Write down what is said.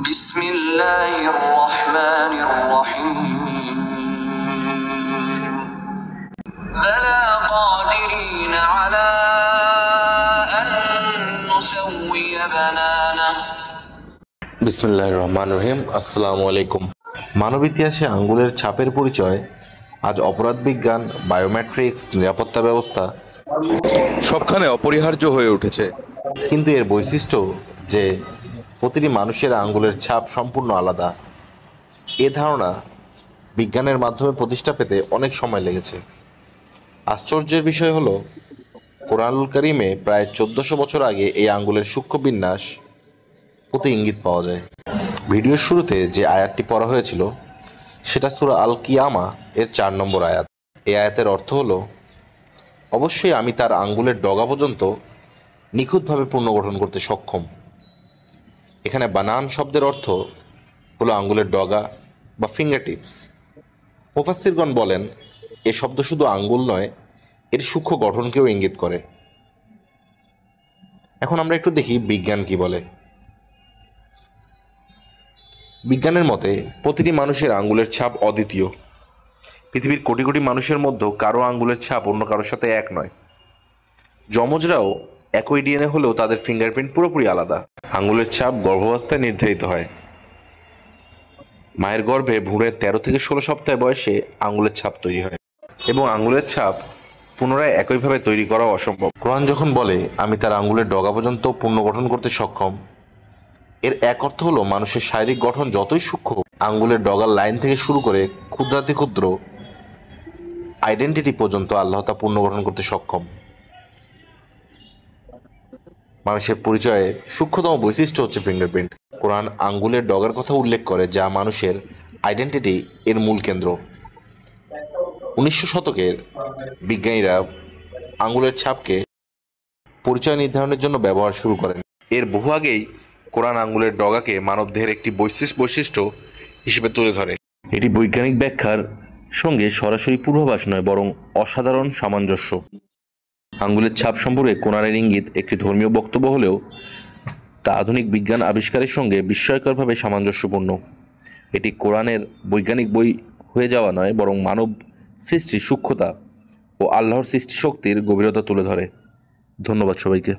বিসমিল্লাহির রহমানির রহিম বালা কাদিরিন আলা আন নুসাউইয়া বানানা। বিসমিল্লাহির রহমানির রহিম। আসসালামু আলাইকুম। মানব ইতিহাসে আঙ্গুলের ছাপের পরিচয় আজ অপরাধ বিজ্ঞান, বায়োমেট্রিক্স, নিরাপত্তা ব্যবস্থা সবখানে অপরিহার্য হয়ে উঠেছে। কিন্তু এর বৈশিষ্ট্য যে প্রতিটি মানুষের আঙ্গুলের ছাপ সম্পূর্ণ আলাদা, এ ধারণা বিজ্ঞানের মাধ্যমে প্রতিষ্ঠা পেতে অনেক সময় লেগেছে। আশ্চর্যের বিষয় হলো, কোরআনুল কারীমে প্রায় 1400 বছর আগে এই আঙ্গুলের সূক্ষ্ম বিন্যাস প্রতি ইঙ্গিত পাওয়া যায়। ভিডিওর শুরুতে যে আয়াতটি পড়া হয়েছিল সেটা সূরা আল কিয়ামা এর 4 নম্বর আয়াত। এই আয়াতের অর্থ হলো, অবশ্যই আমি তার আঙ্গুলের ডগা পর্যন্ত নিখুঁতভাবে পুনর্গঠন করতে সক্ষম। এখানে বানান শব্দের অর্থ হলো আঙ্গুলের ডগা বা ফিঙ্গার টিপস। মুফাসসিরগণ বলেন, এ শব্দ শুধু আঙ্গুল নয়, এর সূক্ষ্ম গঠনকেও ইঙ্গিত করে। এখন আমরা একটু দেখি বিজ্ঞান কি বলে। বিজ্ঞানের মতে প্রতিটি মানুষের আঙ্গুলের ছাপ অদ্বিতীয়। পৃথিবীর কোটি কোটি মানুষের মধ্যে কারো আঙ্গুলের ছাপ অন্য কারোর সাথে এক নয়। যমজরাও একই ডিএনএ হলেও তাদের ফিঙ্গারপ্রিন্ট পুরোপুরি আলাদা। আঙ্গুলের ছাপ গর্ভাবস্থায় নির্ধারিত হয়। মায়ের গর্ভে ভ্রূণের 13 থেকে 16 সপ্তাহ বয়সে আঙ্গুলের ছাপ তৈরি হয় এবং আঙ্গুলের ছাপ পুনরায় একইভাবে তৈরি করা অসম্ভব। কোরআন যখন বলে আমি তার আঙ্গুলের ডগা পর্যন্ত পুনর্গঠন করতে সক্ষম, এর এক অর্থ হলো মানুষের শারীরিক গঠন যতই সূক্ষ্ম, আঙ্গুলের ডগার লাইন থেকে শুরু করে ক্ষুদ্রাতি ক্ষুদ্র আইডেন্টিটি পর্যন্ত আল্লাহ তা পুনর্গঠন করতে সক্ষম। মানুষের পরিচয়ে সূক্ষ্মতম বৈশিষ্ট্য হচ্ছে ফিঙ্গারপ্রিন্ট। কোরআন আঙ্গুলের ডগার কথা উল্লেখ করে, যা মানুষের আইডেন্টিটি এর মূল কেন্দ্র। 1900 শতকের বিজ্ঞানীরা আঙ্গুলের ছাপকে পরিচয় নির্ধারণের জন্য ব্যবহার শুরু করেন। এর বহু আগেই কোরআন আঙ্গুলের ডগাকে মানবদেহের একটি বৈশিষ্ট্য হিসেবে তুলে ধরে। এটি বৈজ্ঞানিক ব্যাখ্যার সঙ্গে সরাসরি পূর্বাভাস নয়, বরং অসাধারণ সামঞ্জস্য। আঙ্গুলের ছাপ সম্পর্কে কোরআনের ইঙ্গিত একটি ধর্মীয় বক্তব্য হলেও তা আধুনিক বিজ্ঞান আবিষ্কারের সঙ্গে বিস্ময়করভাবে সামঞ্জস্যপূর্ণ। এটি কোরআনের বৈজ্ঞানিক বই হয়ে যাওয়া নয়, বরং মানব সৃষ্টির সূক্ষ্মতা ও আল্লাহর সৃষ্টি শক্তির গভীরতা তুলে ধরে। ধন্যবাদ সবাইকে।